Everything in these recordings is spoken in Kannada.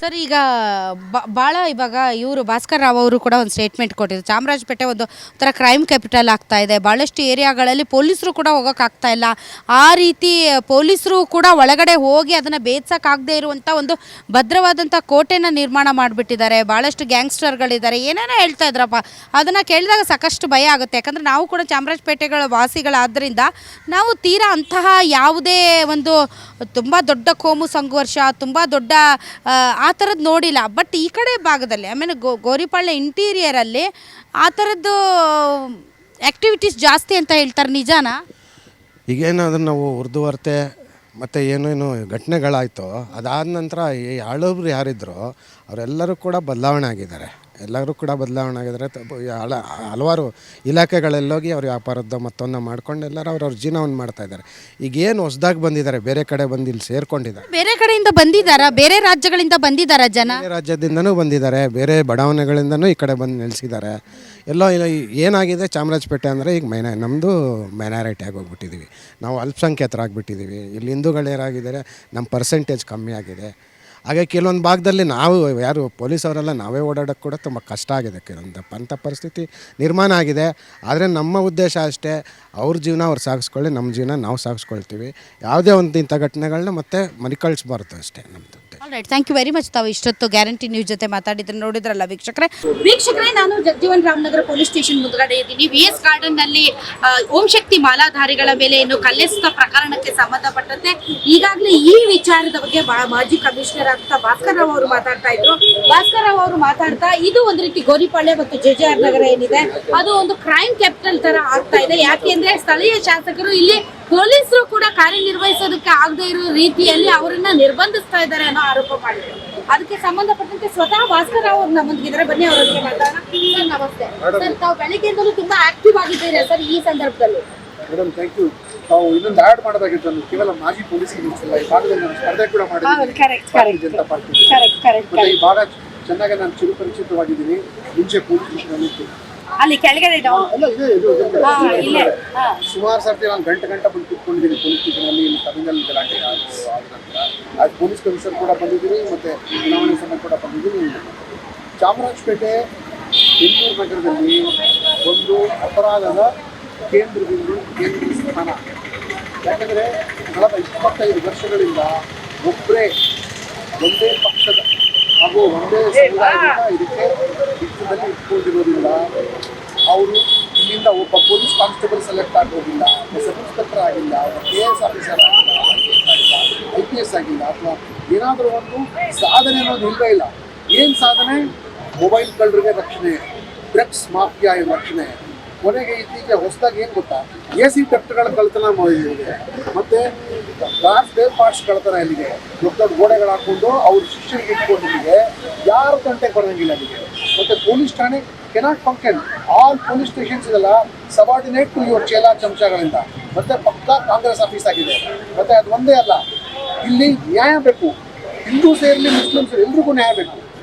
ಸರ್ ಈಗ ಭಾಳ ಇವಾಗ ಇವರು ಭಾಸ್ಕರ್ ರಾವ್ ಅವರು ಕೂಡ ಒಂದು ಸ್ಟೇಟ್ಮೆಂಟ್ ಕೊಟ್ಟಿದ್ರು. ಚಾಮರಾಜಪೇಟೆ ಒಂದು ಥರ ಕ್ರೈಮ್ ಕ್ಯಾಪಿಟಲ್ ಆಗ್ತಾ ಇದೆ. ಭಾಳಷ್ಟು ಏರಿಯಾಗಳಲ್ಲಿ ಪೊಲೀಸರು ಕೂಡ ಹೋಗೋಕ್ಕಾಗ್ತಾ ಇಲ್ಲ. ಆ ರೀತಿ ಪೊಲೀಸರು ಕೂಡ ಒಳಗಡೆ ಹೋಗಿ ಅದನ್ನು ಭೇದಿಸೋಕ್ಕಾಗದೇ ಇರುವಂಥ ಒಂದು ಭದ್ರವಾದಂಥ ಕೋಟೆನ ನಿರ್ಮಾಣ ಮಾಡಿಬಿಟ್ಟಿದ್ದಾರೆ. ಭಾಳಷ್ಟು ಗ್ಯಾಂಗ್ಸ್ಟರ್ಗಳಿದ್ದಾರೆ, ಏನೇನೋ ಹೇಳ್ತಾ ಇದ್ರಪ್ಪ. ಅದನ್ನು ಕೇಳಿದಾಗ ಸಾಕಷ್ಟು ಭಯ ಆಗುತ್ತೆ. ಯಾಕಂದರೆ ನಾವು ಕೂಡ ಚಾಮರಾಜಪೇಟೆಗಳ ವಾಸಿಗಳಾದ್ದರಿಂದ ನಾವು ತೀರಾ ಅಂತಹ ಯಾವುದೇ ಒಂದು ತುಂಬ ದೊಡ್ಡ ಕೋಮು ಸಂಘರ್ಷ, ತುಂಬ ದೊಡ್ಡ ಆ ಥರದ್ದು ನೋಡಿಲ್ಲ. ಬಟ್ ಈ ಕಡೆ ಭಾಗದಲ್ಲಿ ಆಮೇಲೆ ಗೋರಿಪಾಳ್ಯ ಇಂಟೀರಿಯರಲ್ಲಿ ಆ ಥರದ್ದು ಆ್ಯಕ್ಟಿವಿಟೀಸ್ ಜಾಸ್ತಿ ಅಂತ ಹೇಳ್ತಾರೆ, ನಿಜಾನಾ? ಈಗೇನಾದರೂ ನಾವು ಉರ್ದುವರ್ತೆ ಮತ್ತು ಏನೇನು ಘಟನೆಗಳಾಯಿತು, ಅದಾದ ನಂತರ ಈ ಆಳೋಬ್ರು ಯಾರಿದ್ರು ಅವರೆಲ್ಲರೂ ಕೂಡ ಬದಲಾವಣೆ ಆಗಿದ್ದಾರೆ. ಎಲ್ಲರೂ ಕೂಡ ಬದಲಾವಣೆ ಆಗಿದ್ದಾರೆ. ಹಲವಾರು ಇಲಾಖೆಗಳಲ್ಲೋಗಿ ಅವ್ರ ವ್ಯಾಪಾರದ್ದು ಮತ್ತೊಂದು ಮಾಡ್ಕೊಂಡು ಎಲ್ಲರೂ ಅವ್ರವ್ರ ಜೀವನವನ್ನು ಮಾಡ್ತಾಯಿದ್ದಾರೆ. ಈಗೇನು ಹೊಸದಾಗಿ ಬಂದಿದ್ದಾರೆ, ಬೇರೆ ಕಡೆ ಬಂದು ಇಲ್ಲಿ ಸೇರ್ಕೊಂಡಿದ್ದಾರೆ. ಬೇರೆ ಕಡೆಯಿಂದ ಬಂದಿದ್ದಾರಾ? ಬೇರೆ ರಾಜ್ಯಗಳಿಂದ ಬಂದಿದ್ದಾರಾ ಜನ? ಬೇರೆ ರಾಜ್ಯದಿಂದನೂ ಬಂದಿದ್ದಾರೆ, ಬೇರೆ ಬಡಾವಣೆಗಳಿಂದನೂ ಈ ಕಡೆ ಬಂದು ನೆಲೆಸಿದ್ದಾರೆ. ಎಲ್ಲೋ ಇಲ್ಲ ಏನಾಗಿದೆ ಚಾಮರಾಜಪೇಟೆ ಅಂದರೆ ಈಗ ನಮ್ಮದು ಮೈನಾರಿಟಿ ಆಗೋಗ್ಬಿಟ್ಟಿದ್ದೀವಿ, ನಾವು ಅಲ್ಪಸಂಖ್ಯಾತರಾಗ್ಬಿಟ್ಟಿದ್ದೀವಿ. ಇಲ್ಲಿ ಹಿಂದೂಗಳೇನಾಗಿದ್ದಾರೆ, ನಮ್ಮ ಪರ್ಸೆಂಟೇಜ್ ಕಮ್ಮಿ ಆಗಿದೆ. ಹಾಗೆ ಕೆಲವೊಂದು ಭಾಗದಲ್ಲಿ ನಾವು ಯಾರು ಪೊಲೀಸವರೆಲ್ಲ ನಾವೇ ಓಡಾಡೋಕ್ಕೆ ಕೂಡ ತುಂಬ ಕಷ್ಟ ಆಗಿದೆ. ಕೆಲವೊಂದು ಅಂಥ ಪರಿಸ್ಥಿತಿ ನಿರ್ಮಾಣ ಆಗಿದೆ. ಆದರೆ ನಮ್ಮ ಉದ್ದೇಶ ಅಷ್ಟೇ, ಅವ್ರ ಜೀವನ ಅವ್ರು ಸಾಗಿಸ್ಕೊಳ್ಳಿ, ನಮ್ಮ ಜೀವನ ನಾವು ಸಾಗಿಸ್ಕೊಳ್ತೀವಿ. ಯಾವುದೇ ಒಂದು ಇಂಥ ಘಟನೆಗಳನ್ನ ಮತ್ತೆ ಮರಿಕಳಿಸ್ಬಾರ್ದು ಅಷ್ಟೇ ನಮ್ಮದು. Alright, thank you very much. ತಾವು ಇಷ್ಟೊತ್ತು ಗ್ಯಾರಂಟಿ ನ್ಯೂಸ್ ಜೊತೆ ಮಾತಾಡಿದ್ರೆ ನೋಡಿದ್ರಲ್ಲ ವೀಕ್ಷಕರೇ, ನಾನು ಜಗಜೀವನ್ ರಾಮನಗರ ಪೊಲೀಸ್ ಸ್ಟೇಷನ್ ಮುಂದ್ಗಡೆ ಇದ್ದೀನಿ. VS ಗಾರ್ಡನ್ ನಲ್ಲಿ ಓಂ ಶಕ್ತಿ ಮಾಲಾಧಾರಿಗಳ ಮೇಲೆ ಏನು ಕಲ್ಲೆಸೆತ ಪ್ರಕರಣಕ್ಕೆ ಸಂಬಂಧಪಟ್ಟಂತೆ ಈಗಾಗಲೇ ಈ ವಿಚಾರದ ಬಗ್ಗೆ ಮಾಜಿ ಕಮಿಷನರ್ ಅಂತ ಭಾಸ್ಕರ್ ರಾವ್ ಅವರು ಮಾತಾಡ್ತಾ ಇದ್ರು. ಭಾಸ್ಕರ್ ರಾವ್ ಅವರು ಮಾತಾಡ್ತಾ ಇದು ಒಂದು ರೀತಿ ಗೋರಿಪಾಳ್ಯ ಮತ್ತು JJR ನಗರ ಏನಿದೆ ಅದು ಒಂದು ಕ್ರೈಮ್ ಕ್ಯಾಪಿಟಲ್ ತರ ಆಗ್ತಾ ಇದೆ. ಯಾಕೆಂದ್ರೆ ಸ್ಥಳೀಯ ಶಾಸಕರು ಇಲ್ಲಿ ಪೊಲೀಸರು ಕೂಡ ಕಾರ್ಯನಿರ್ವಹಿಸೋದಕ್ಕೆ ಆಗದೆ ಇರೋ ರೀತಿಯಲ್ಲಿ ಅವರನ್ನ ನಿರ್ಬಂಧಿಸ್ತಾ ಇದ್ದಾರೆ ಅನ್ನೋ ಆರೋಪ ಮಾಡಿದ್ರು. ಅದಕ್ಕೆ ಸಂಬಂಧಪಟ್ಟಂತೆ ಸ್ವತಃ ಭಾಸ್ಕರ್ ರಾವ್ ಅವರು ನಮ್ಮೊಂದಿಗಿದ್ದಾರೆ. ಬನ್ನಿ ಅವರೊಂದಿಗೆ ಮಾತಾಡೋಣ. ಸರ್ ನಮಸ್ತೆ. ಸರ್, ತಾವು ಬೆಳಗ್ಗೆಯಿಂದಲೂ ತುಂಬಾ ಆಕ್ಟಿವ್ ಆಗಿದ್ದೀರಾ ಸರ್ ಈ ಸಂದರ್ಭದಲ್ಲಿ. Madam thank you. ತಾವು ಇನ್ನೊಂದು ಆ್ಯಡ್ ಮಾಡೋದಾಗಿತ್ತು, ನಾನು ಕೇವಲ ಮಾಜಿ ಪೊಲೀಸ್ ಈ ಭಾಗದಲ್ಲಿ ನಾನು ಸ್ಪರ್ಧೆ ಕೂಡ ಮಾಡಿದ್ದೀನಿ ಜನತಾ ಪಾರ್ಟಿ. ಈ ಭಾಗ ಚೆನ್ನಾಗಿ ನಾನು ಚಿರುಪರಿಚಿತವಾಗಿದ್ದೀನಿ. ಮುಂಚೆ ಪೊಲೀಸ್ ಸ್ಟೇಷನ್ ಇತ್ತು ಅಲ್ಲಿ ಕೆಳಗಡೆ ಸುಮಾರು ಸರ್ತಿ ನಾನು ಗಂಟೆ ಬಂದು ಕೂತ್ಕೊಂಡಿದ್ದೀನಿ ಪೊಲೀಸ್ ಸ್ಟೇಷನಲ್ಲಿ. ಇಲ್ಲಿ ತಮಿಳ್ನಲ್ಲಿ ಗಲಾಟೆ ಆದ ನಂತರ ಅದು ಪೊಲೀಸ್ ಕಮಿಷನರ್ ಕೂಡ ಬಂದಿದ್ದೀನಿ, ಮತ್ತು ಚುನಾವಣೆ ಸಮಯ ಕೂಡ ಬಂದಿದ್ದೀನಿ. ಚಾಮರಾಜಪೇಟೆ ಬೆಂಗಳೂರು ನಗರದಲ್ಲಿ ಒಂದು ಅಪರಾಧದ ಕೇಂದ್ರ ಸ್ಥಾನ. ಯಾಕಂದರೆ ಕಳೆದ 25 ವರ್ಷಗಳಿಂದ ಒಂದೇ ಪಕ್ಷದ ಹಾಗೂ ಒಂದೇ ಸಮುದಾಯದಿಂದ ಇದಕ್ಕೆ ಹಿಡಿತದಲ್ಲಿ ಇಟ್ಕೊಂಡಿರೋದ್ರಿಂದ ಅವರು ಇಲ್ಲಿಂದ ಒಬ್ಬ ಪೊಲೀಸ್ ಕಾನ್ಸ್ಟೇಬಲ್ ಸೆಲೆಕ್ಟ್ ಆಗೋದಿಲ್ಲ, ಸಬ್ ಇನ್ಸ್ಪೆಕ್ಟರ್ ಆಗಿಲ್ಲ, KS ಆಫೀಸರ್ ಆಗಿಲ್ಲ, IPS ಆಗಿಲ್ಲ, ಅಥವಾ ಏನಾದರೂ ಒಂದು ಸಾಧನೆ ಅನ್ನೋದು ಇಲ್ಲವೇ ಇಲ್ಲ. ಏನು ಸಾಧನೆ? ಮೊಬೈಲ್ ಕಳ್ಳರಿಗೆ ರಕ್ಷಣೆ, ಡ್ರಗ್ಸ್ ಮಾಫಿಯಾ ರಕ್ಷಣೆ. ಕೊನೆಗೆ ಇತ್ತೀಚೆಗೆ ಹೊಸದಾಗಿ ಏನು ಗೊತ್ತಾ, AC ಟೆಕ್ಟ್ಗಳ ಕಳ್ತನ ಮಾಡಿದೆ, ಮತ್ತು ಕಾರ್ ಸ್ಪೇರ್ ಪಾರ್ಟ್ಸ್ ಕಳ್ತನ ಇಲ್ಲಿಗೆ. ದೊಡ್ಡ ದೊಡ್ಡ ಗೋಡೆಗಳು ಹಾಕ್ಕೊಂಡು ಅವ್ರ ಶಿಕ್ಷಣಕ್ಕೆ ಇಟ್ಕೊಂಡಿಗೆ ಯಾರು ತಂಟೆಗೆ ಬರೋಂಗಿಲ್ಲ ಅಲ್ಲಿಗೆ. ಮತ್ತು ಪೊಲೀಸ್ ಠಾಣೆ cannot function. All police stations ಇದೆಲ್ಲ ಸಬಾರ್ಡಿನೇಟ್ ಟು ಇವ್ರ ಚೇಲಾ ಚಮಚಗಳಿಂದ. ಮತ್ತು ಪಕ್ಕಾ ಕಾಂಗ್ರೆಸ್ ಆಫೀಸ್ ಆಗಿದೆ. ಮತ್ತು ಅದು ಒಂದೇ ಅಲ್ಲ, ಇಲ್ಲಿ ನ್ಯಾಯ ಬೇಕು. ಹಿಂದೂ ಸೇರಲಿ ಮುಸ್ಲಿಮ್ಸ್ ಎಲ್ರಿಗೂ ನ್ಯಾಯ ಬೇಕು.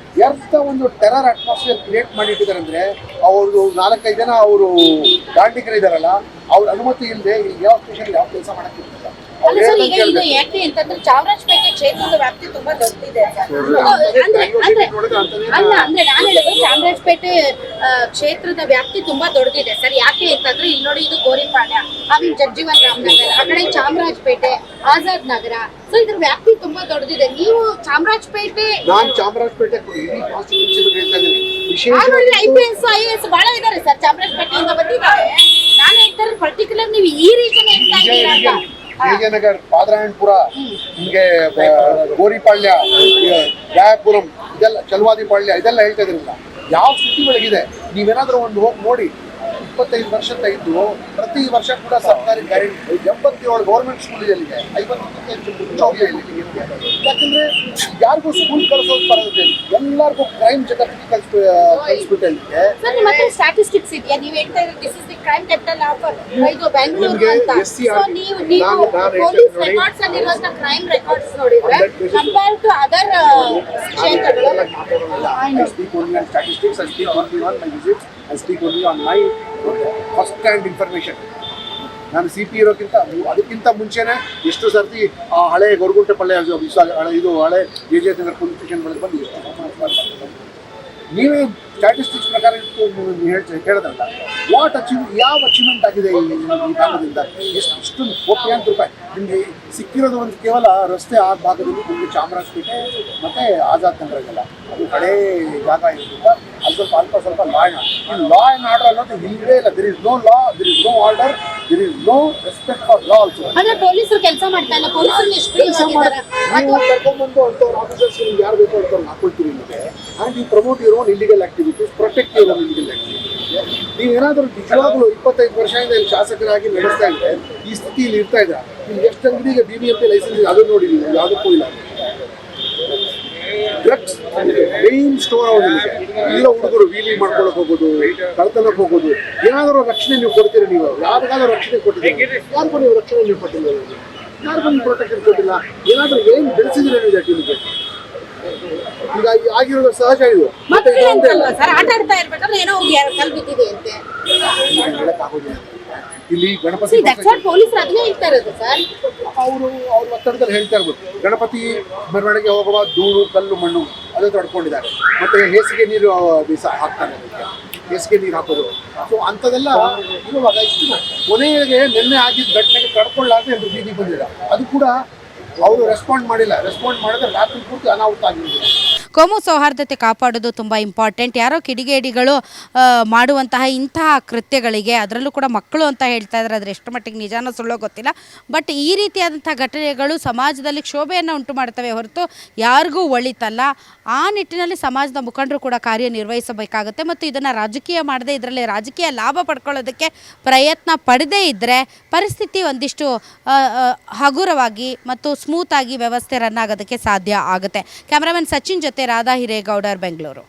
ಎಂಥ ಒಂದು ಟೆರರ್ ಅಟ್ಮಾಸ್ಫಿಯರ್ ಕ್ರಿಯೇಟ್ ಮಾಡಿಟ್ಟಿದ್ದಾರೆ ಅಂದರೆ, ಅವ್ರದ್ದು 4-5 ಜನ ಅವರು ದಾಂಡಿಗರಿದ್ದಾರಲ್ಲ, ಅವ್ರ ಅನುಮತಿ ಇಲ್ಲದೆ ಇಲ್ಲಿ ಯಾವ ಸ್ಟೇಷನ್ ಯಾವ ಕೆಲಸ ಮಾಡೋಕ್ಕಿಲ್ಲ. ಯಾಕೆ ಅಂತಂದ್ರೆ ಚಾಮರಾಜಪೇಟೆ ಕ್ಷೇತ್ರದ ವ್ಯಾಪ್ತಿ ತುಂಬಾ ದೊಡ್ಡದಿದೆ. ಅಂದ್ರೆ ನಾನು ಹೇಳಿದ್ರು ಚಾಮರಾಜಪೇಟೆ ಕ್ಷೇತ್ರದ ವ್ಯಾಪ್ತಿ ತುಂಬಾ ದೊಡ್ಡದಿದೆ ಸರ್. ಯಾಕೆ ಅಂತಂದ್ರೆ ಇಲ್ಲಿ ನೋಡಿ, ಇದು ಗೋರಿಪಾಳ್ಯ, ಆಮೇಲೆ ಜಗಜೀವನ್ ರಾಮನಗರ, ಆ ಕಡೆ ಚಾಮರಾಜಪೇಟೆ, ಆಜಾದ್ ನಗರ. ಸೊ ಇದ್ರ ವ್ಯಾಪ್ತಿ ತುಂಬಾ ದೊಡ್ಡದಿದೆ. ನೀವು ಚಾಮರಾಜಪೇಟೆ IPS IAS ಬಹಳ ಇದಾರೆ ಸರ್, ಚಾಮರಾಜಪೇಟೆಯಿಂದ ಬಂದಿದ್ದಾರೆ. ನಾನು ಹೇಳ್ತಾರೆ ಪರ್ಟಿಕ್ಯುಲರ್ ನೀವು ಈ ರೀಸನ್ ಹೇಳ್ತಾ ಇದ್ದೀರಾ. ವಿಜಯನಗರ, ಪಾದರಾಯಣಪುರ, ನಿಮಗೆ ಗೋರಿಪಾಳ್ಯ, ರಾಯಪುರಂ, ಇದೆಲ್ಲ ಚಲವಾದಿಪಾಳ್ಯ, ಇದೆಲ್ಲ ಹೇಳ್ತಾ ಇದ್ರಲ್ಲ, ಯಾವ ಸ್ಥಿತಿಗಳಿಗಿದೆ ನೀವೇನಾದರೂ ಒಂದು ಹೋಗಿ ನೋಡಿ. 25 ವರ್ಷದ ಇದ್ದು ಪ್ರತಿ ವರ್ಷ ಕೂಡ ಸರ್ಕಾರಿ ಗ್ಯಾರಂಟಿ 87 ಗೌರ್ಮೆಂಟ್ ಸ್ಕೂಲ್ ಇದೆ ಇಲ್ಲಿಗೆ, 50ಕ್ಕಿಂತ ಹೆಚ್ಚು ಯಾಕಂದ್ರೆ ಯಾರಿಗೂ ಸ್ಕೂಲ್ ಕಳಿಸೋದು ಬರೋದಿಲ್ಲ, ಎಲ್ಲರಿಗೂ ಕ್ರೈಮ್ ಜಗತ್ತಿಗೆ ಕಳಿಸ್ಬಿಟ್ಟು ಇಲ್ಲಿಗೆ. ಸ್ಟಾಟಿಸ್ಟಿಕ್ಸ್ ಇದೆಯಾ? ನೀವು ಹೇಳ್ತಾ ಇರೋದು this is the crime capital of ಇದು ಬೆಂಗಳೂರು ಅಂತ. ಸೊ ನೀವು ಪೊಲೀಸ್ ರೆಕಾರ್ಡ್ಸ್ ಅಲ್ಲಿ ಇರುವಂತ ಕ್ರೈಮ್ ರೆಕಾರ್ಡ್ಸ್ ನೋಡಿದ್ರೆ ಕಂಪೇರ್ ಟು ಅದರ್ ಕ್ಷೇತ್ರಗಳು. I speak only on statistics, I speak only on my visits, I speak only on my first-hand information. ನಾನು CP ಇರೋಕ್ಕಿಂತ ಅದಕ್ಕಿಂತ ಮುಂಚೆನೇ ಎಷ್ಟು ಸರ್ತಿ ಆ ಹಳೆ ಗೊರಗುಂಟೆಪಳ್ಳಿ ಇದು ಹಳೆ JJ ನಗರ ಪೊಲೀಸ್ ಸ್ಟೇಷನ್ ಬಂದಿದೆ. ನೀವೇ ಸ್ಟ್ಯಾಟಿಸ್ಟಿಕ್ಸ್ ಪ್ರಕಾರ ಹೇಳಿದ್ರಲ್ಲ, ಯಾವ ಅಚೀವ್ಮೆಂಟ್ ಆಗಿದೆ ಈ ಭಾಗದಿಂದ? ಇಷ್ಟೊಂದು ಕೋಟ್ಯಾಂತರ ರೂಪಾಯಿ ನಿಮಗೆ ಸಿಕ್ಕಿರೋದು ಒಂದು ಕೇವಲ ರಸ್ತೆ ಆ ಭಾಗದಲ್ಲಿ ನಿಮಗೆ ಚಾಮರಾಜಪೇಟೆ ಮತ್ತು ಆಜಾದ್ ನಗರಗೆಲ್ಲ ಅದು ಹಳೇ ಜಾಗ ಇರೋದ್ರಿಂದ ಅದು ಸ್ವಲ್ಪ ಲಾ ಆ್ಯಂಡ್ ಆರ್ಡರ್ ಅನ್ನೋದು ಇಲ್ಲವೇ ಇಲ್ಲ. There is no law, there is no order, there is no respect for law also. ಅಂದ್ರೆ ಪೊಲೀಸರು ಕೆಲಸ ಮಾಡ್ತಾ ಇಲ್ಲ, ಪೊಲೀಸರು ನೀವು ಕರ್ಕೊಂಡ್ಬಂದು ಅಂಥವ್ರು ಆಫೀಸರ್ಸ್ ನಿಮ್ಗೆ ಯಾರು ಬೇಕೋ ಅಂಥವ್ರು ಹಾಕೊಳ್ತೀವಿ ನಿಮಗೆ. And you promote your own illegal activities, protect your own illegal activities. ನೀವೇನಾದರೂ ನಿಜವಾಗ್ಲೂ 25 ವರ್ಷದಿಂದ ಇಲ್ಲಿ ಶಾಸಕರಾಗಿ ನಡೆಸ್ತಾ ಇದ್ರೆ ಈ ಸ್ಥಿತಿ ಇಲ್ಲಿ ಇರ್ತಾ ಇದ್ರೆ ನೀವು ಎಷ್ಟು ಅಂಗಡಿಗೆ BBMP ಲೈಸೆನ್ಸ್ ಅದನ್ನು ನೋಡಿ, ನೀವು ಯಾವುದಕ್ಕೂ ಇಲ್ಲ. ಡ್ರಗ್ಸ್ ಮೇನ್ ಸ್ಟೋರ್ ಅವ್ರು ನಿಮಗೆ ಇಲ್ಲ. ಹುಡುಗರು ವೀಲಿ ಮಾಡ್ಕೊಳಕ್ ಹೋಗೋದು, ಕಳ್ತನಕ್ಕೆ ಹೋಗೋದು, ಏನಾದರೂ ರಕ್ಷಣೆ ನೀವು ಕೊಡ್ತೀರಿ? ನೀವು ಯಾರಿಗಾದ್ರೂ ರಕ್ಷಣೆ ಕೊಟ್ಟಿದ್ದೀರಿ? ಯಾರಿಗೂ ನೀವು ರಕ್ಷಣೆ ನೀವು ಕೊಟ್ಟಿಲ್ಲ, ಯಾರಿಗೂ ನೀವು ಪ್ರೊಟೆಕ್ಷನ್ ಕೊಟ್ಟಿಲ್ಲ. ಏನಾದರೂ ಏನು ಬೆಳೆಸಿದ್ರೆ ನೀವು ನಿಮಗೆ ಈಗ ಆಗಿರೋದು ಸಹಜ. ಇದು ಮತ್ತೆ ಆಟ ಆಡ್ತಾ ಇರ್ಬೇಕಾದ್ರೆ ಏನೋ ಕಲ್ ಬಿದ್ದಿದೆ ಅಂತೆ ಹೇಳಕ್ಕಾಗೋದಿಲ್ಲ. ಇಲ್ಲಿ ಗಣಪತಿ ಪೊಲೀಸರು ಅದನ್ನೇ ಹೇಳ್ತಾ ಇರೋದು ಸರ್. ಅವ್ರ ಒತ್ತಡದಲ್ಲಿ ಹೇಳ್ತಾ ಇರ್ಬೋದು. ಗಣಪತಿ ಮೆರವಣಿಗೆ ಹೋಗುವ ಧೂಳು, ಕಲ್ಲು, ಮಣ್ಣು ಅದು ತಡ್ಕೊಂಡಿದ್ದಾರೆ. ಮತ್ತೆ ಹೇಸಿಗೆ ನೀರು ಹಾಕ್ತಾರೆ, ಹೇಸಿಗೆ ನೀರು ಹಾಕೋದು. ಸೊ ಅಂಥದ್ದೆಲ್ಲ ಇರುವಾಗ ಇಷ್ಟು ಕೊನೆಗೆ ನಿನ್ನೆ ಆಗಿದ್ದ ಘಟನೆಗೆ ತಡ್ಕೊಳ್ಳಾದ್ರೆ ಎಲ್ಲರೂ ಬೀದಿಗೆ ಬಂದಿದ್ದಾರೆ. ಅದು ಕೂಡ ಅವರು ರೆಸ್ಪಾಂಡ್ ಮಾಡಿಲ್ಲ. ರೆಸ್ಪಾಂಡ್ ಮಾಡಿದ್ರೆ ರಾತ್ರಿ ಪೂರ್ತಿ ಅನಾಹುತ ಆಗಿರೋದು. ಕೋಮು ಸೌಹಾರ್ದತೆ ಕಾಪಾಡೋದು ತುಂಬ ಇಂಪಾರ್ಟೆಂಟ್. ಯಾರೋ ಕಿಡಿಗೇಡಿಗಳು ಮಾಡುವಂತಹ ಇಂತಹ ಕೃತ್ಯಗಳಿಗೆ, ಅದರಲ್ಲೂ ಕೂಡ ಮಕ್ಕಳು ಅಂತ ಹೇಳ್ತಾ ಇದ್ದಾರೆ, ಆದರೆ ಎಷ್ಟು ಮಟ್ಟಿಗೆ ನಿಜಾನ ಸುಳ್ಳೋ ಗೊತ್ತಿಲ್ಲ. ಬಟ್ ಈ ರೀತಿಯಾದಂಥ ಘಟನೆಗಳು ಸಮಾಜದಲ್ಲಿ ಕ್ಷೋಭೆಯನ್ನು ಉಂಟು ಮಾಡ್ತವೆ ಹೊರತು ಯಾರಿಗೂ ಒಳಿತಲ್ಲ. ಆ ನಿಟ್ಟಿನಲ್ಲಿ ಸಮಾಜದ ಮುಖಂಡರು ಕೂಡ ಕಾರ್ಯನಿರ್ವಹಿಸಬೇಕಾಗುತ್ತೆ. ಮತ್ತು ಇದನ್ನು ರಾಜಕೀಯ ಮಾಡದೆ, ಇದರಲ್ಲಿ ರಾಜಕೀಯ ಲಾಭ ಪಡ್ಕೊಳ್ಳೋದಕ್ಕೆ ಪ್ರಯತ್ನ ಪಡದೇ ಇದ್ದರೆ ಪರಿಸ್ಥಿತಿ ಒಂದಿಷ್ಟು ಹಗುರವಾಗಿ ಮತ್ತು ಸ್ಮೂತಾಗಿ ವ್ಯವಸ್ಥೆ ರನ್ ಆಗೋದಕ್ಕೆ ಸಾಧ್ಯ ಆಗುತ್ತೆ. ಕ್ಯಾಮರಾಮನ್ ಸಚಿನ್ ಜೊತೆ ರಾಧಾ ಹಿರೇಗೌಡರ್, ಬೆಂಗಳೂರು.